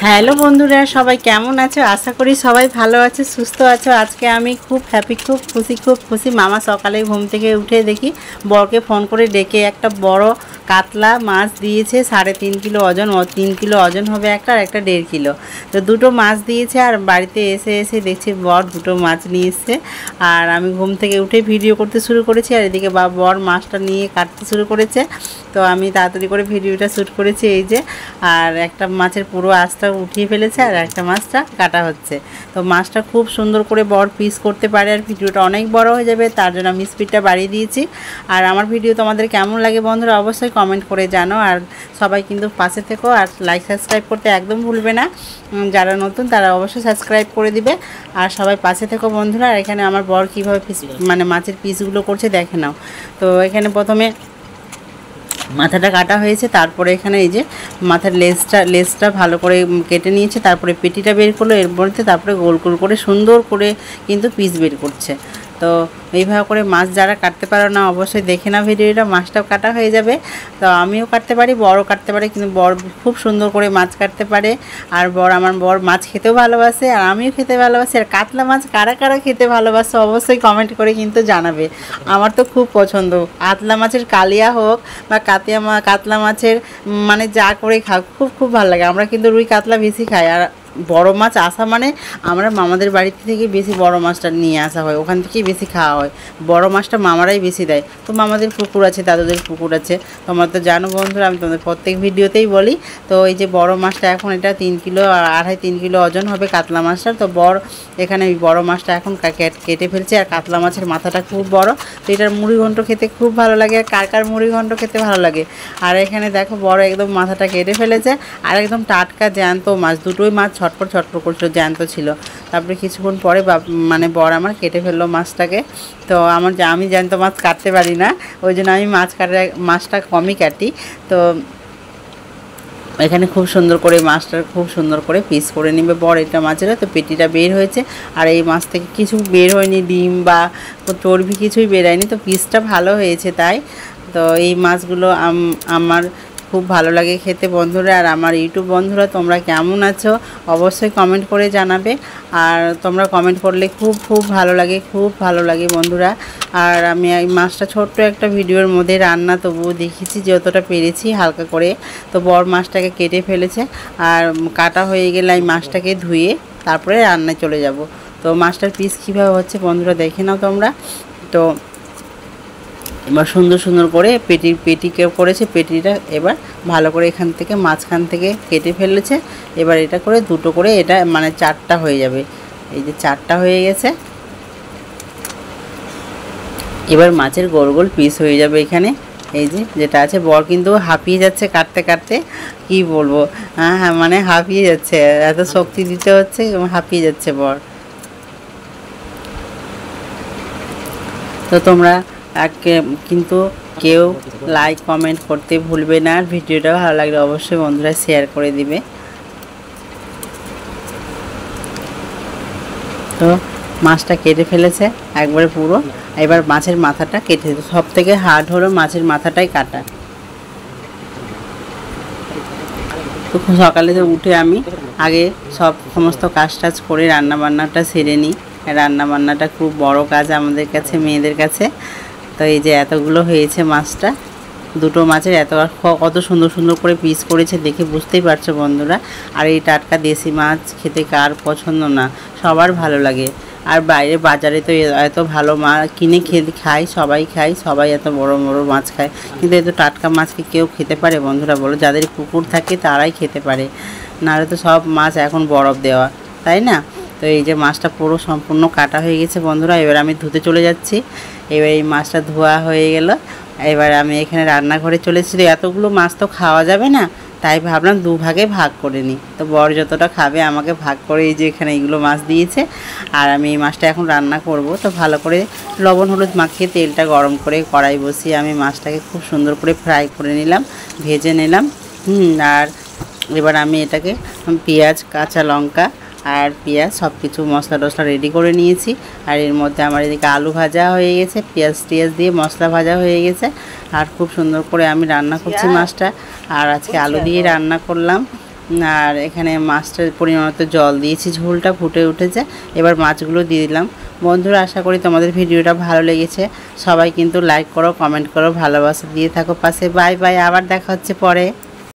Hello বন্ধুরা, সবাই কেমন আছো? আশা করি সবাই ভালো আছে, সুস্থ আছো। আজকে আমি খুব হ্যাপি, খুব খুশি। মামা সকালে ঘুম থেকে উঠে দেখি বরকে ফোন করে ডেকে একটা বড় কাতলা মাছ দিয়েছে। 3.5 কিলো ওজন, 3 কিলো ওজন হবে একটা, আর একটা 1.5 কিলো। তো দুটো মাছ দিয়েছে। আর বাড়িতে এসে দেখছি বর দুটো মাছ নিয়ে এসছে। আর আমি ঘুম থেকে উঠে ভিডিও করতে শুরু করেছি, আর এদিকে বর মাছটা নিয়ে কাটতে শুরু করেছে। তো আমি তাড়াতাড়ি করে ভিডিওটা শ্যুট করেছি। এই যে, আর একটা মাছের পুরো আঁশটা উঠিয়ে ফেলেছে, আর একটা মাছটা কাটা হচ্ছে। তো মাছটা খুব সুন্দর করে বড় পিস করতে পারে, আর ভিডিওটা অনেক বড় হয়ে যাবে, তার জন্য আমি স্পিডটা বাড়িয়ে দিয়েছি। আর আমার ভিডিও তোমাদের কেমন লাগে বন্ধুরা অবশ্যই কমেন্ট করে জানো। আর সবাই কিন্তু পাশে থেকো, আর লাইক সাবস্ক্রাইব করতে একদম ভুলবে না। যারা নতুন তারা অবশ্যই সাবস্ক্রাইব করে দিবে, আর সবাই পাশে থেকো বন্ধুরা। আর এখানে আমার বর কীভাবে পিস মাছের পিসগুলো করছে দেখে নাও। তো এখানে প্রথমে মাথাটা কাটা হয়েছে, তারপরে এখানে এই যে মাথার লেজটা ভালো করে কেটে নিয়েছে, তারপরে পেটিটা বের করলো, এর মধ্যে তারপরে গোল গোল করে সুন্দর করে কিন্তু পিস বের করছে। তো এইভাবে করে মাছ যারা কাটতে পারো না অবশ্যই দেখে না ভিডিওটা, মাছটাও কাটা হয়ে যাবে। তো আমিও কাটতে পারি, বড়ও কাটতে পারে, কিন্তু বর খুব সুন্দর করে মাছ কাটতে পারে। আর আমার বর মাছ খেতেও ভালোবাসে, আর আমিও খেতে ভালোবাসি। আর কাতলা মাছ কারা কারা খেতে ভালোবাসে অবশ্যই কমেন্ট করে কিন্তু জানাবে। আমার তো খুব পছন্দ, কাতলা মাছের কালিয়া হোক বা কাতলা মাছের মানে যা করে খাও খুব ভালো লাগে। আমরা কিন্তু রুই কাতলা বেশি খাই। আর বড় মাছ আসা মানে আমরা মামাদের বাড়িতে থেকে বেশি বড় মাছটা নিয়ে আসা হয়, ওখান থেকেই বেশি খাওয়া হয়। বড় মাছটা মামারাই বেশি দেয়। তো মামাদের পুকুর আছে, দাদুদের পুকুর আছে, তোমরা তো জানো বন্ধুরা, আমি তোমাদের প্রত্যেক ভিডিওতেই বলি। তো এই যে বড় মাছটা এখন এটা 3 কিলো, 2.5-3 কিলো ওজন হবে কাতলা মাছটা। তো এখানে ওই বড় মাছটা এখন কেটে ফেলছে। আর কাতলা মাছের মাথাটা খুব বড়, তো এটার মুড়ি ঘন্ট খেতে খুব ভালো লাগে। আর কার মুড়ি ঘন্ট খেতে ভালো লাগে। আর এখানে দেখো বড় একদম মাথাটা কেটে ফেলেছে, আর একদম টাটকা জ্যান্ত মাছ, দুটোই মাছ ছটপট করছিল, জ্যান্ত ছিল। তারপরে কিছুক্ষণ পরে বর আমার কেটে ফেললো মাছটাকে। তো আমি জ্যান্ত মাছ কাটতে পারি না, ওই জন্য আমি মাছটা কমই কাটি। তো এখানে খুব সুন্দর করে মাছটা খুব সুন্দর করে পিস করে নেবে বর এটা মাছের। তো পেটিটা বের হয়েছে, আর এই মাছ থেকে কিছু বের হয়নি, ডিম বা চর্বি কিছুই বেরোয়নি। তো পিসটা ভালো হয়েছে তাই। তো এই মাছগুলো আমার খুব ভালো লাগে খেতে বন্ধুরা। আর আমার ইউটিউব বন্ধুরা তোমরা কেমন আছো অবশ্যই কমেন্ট করে জানাবে। আর তোমরা কমেন্ট করলে খুব ভালো লাগে বন্ধুরা। আর আমি এই মাছটা ছোট্ট একটা ভিডিওর মধ্যে রান্না তবুও দেখেছি, যতটা পেরেছি হালকা করে। তো বর মাছটাকে কেটে ফেলেছে, আর কাটা হয়ে গেলে এই মাছটাকে ধুয়ে তারপরে রান্নায় চলে যাব। তো মাছটার পিস কীভাবে হচ্ছে বন্ধুরা দেখে নাও তোমরা। তো এবার সুন্দর করে পেটিকে করেছে, পেটিটা এবার ভালো করে এখান থেকে মাঝখান থেকে কেটে ফেলেছে। এবার এটা করে দুটো করে এটা মানে 4টা হয়ে যাবে। এই যে 4টা হয়ে গেছে। এবার মাছের গোল গোল পিস হয়ে যাবে এখানে। এই যে যেটা আছে, বর কিন্তু হাঁপিয়ে যাচ্ছে কাটতে কি বলবো, হ্যাঁ মানে হাঁপিয়ে যাচ্ছে, এত শক্তি দিতে হচ্ছে, হাঁপিয়ে যাচ্ছে বর। তো তোমরা কিন্তু কেউ লাইক কমেন্ট করতে ভুলবে না। আর ভিডিওটা ভালো লাগলে অবশ্যই বন্ধুরা শেয়ার করে দিবে। তো মাছটা কেটে ফেলেছে একবারে পুরো। এবার মাছের মাথাটা কেটে, সব থেকে হার্ড হলো মাছের মাথাটাই কাটা। তো সকালে উঠে আমি আগে সমস্ত কাজ করে রান্নাবান্নাটা সেরে নিই। রান্নাবান্নাটা খুব বড় কাজ আমাদের কাছে, মেয়েদের কাছে। তো এই যে এতগুলো হয়েছে মাছটা, দুটো মাছের কত সুন্দর করে পিস করেছে, দেখে বুঝতেই পারছো বন্ধুরা। আর এই টাটকা দেশি মাছ খেতে কার পছন্দ না, সবার ভালো লাগে। আর বাইরে বাজারে তো এত ভালো মাছ কিনে খায়, সবাই এত বড় মাছ খায়, কিন্তু এত টাটকা মাছকে কেউ খেতে পারে বন্ধুরা বলো? যাদের পুকুর থাকে তারাই খেতে পারে, নাহলে তো সব মাছ এখন বরফ দেওয়া, তাই না? তো এই যে মাছটা পুরো সম্পূর্ণ কাটা হয়ে গেছে বন্ধুরা। এবার আমি ধুতে চলে যাচ্ছি। এবার এই মাছটা ধোয়া হয়ে গেল, এবার আমি এখানে রান্নাঘরে চলে এসেছি। এতগুলো মাছ তো খাওয়া যাবে না, তাই ভাবলাম 2 ভাগে ভাগ করে নিই। তো বর যতটা খাবে আমাকে ভাগ করে এই যে এখানে এইগুলো মাছ দিয়েছে। আর আমি এই মাছটা এখন রান্না করব। তো ভালো করে লবণ হলুদ মাখিয়ে তেলটা গরম করে কড়াই বসিয়ে আমি মাছটাকে খুব সুন্দর করে ফ্রাই করে নিলাম, ভেজে নিলাম। আর এবার আমি এটাকে পেঁয়াজ, কাঁচা লঙ্কা আর পেঁয়াজ সব কিছু মশলা টশলা রেডি করে নিয়েছি। আর এর মধ্যে আমার এদিকে আলু ভাজা হয়ে গেছে, পেঁয়াজ দিয়ে মশলা ভাজা হয়ে গেছে। আর খুব সুন্দর করে আমি রান্না করছি মাছটা। আর আজকে আলু দিয়ে রান্না করলাম। আর এখানে মাছটার পরিমাণ মতো জল দিয়েছি, ঝোলটা ফুটে উঠেছে। এবার মাছগুলো দিয়ে দিলাম। বন্ধুরা, আশা করি তোমাদের ভিডিওটা ভালো লেগেছে। সবাই কিন্তু লাইক করো, কমেন্ট করো, ভালোবাসা দিয়ে থাকো পাশে। বাই বাই, আবার দেখা হচ্ছে পরে।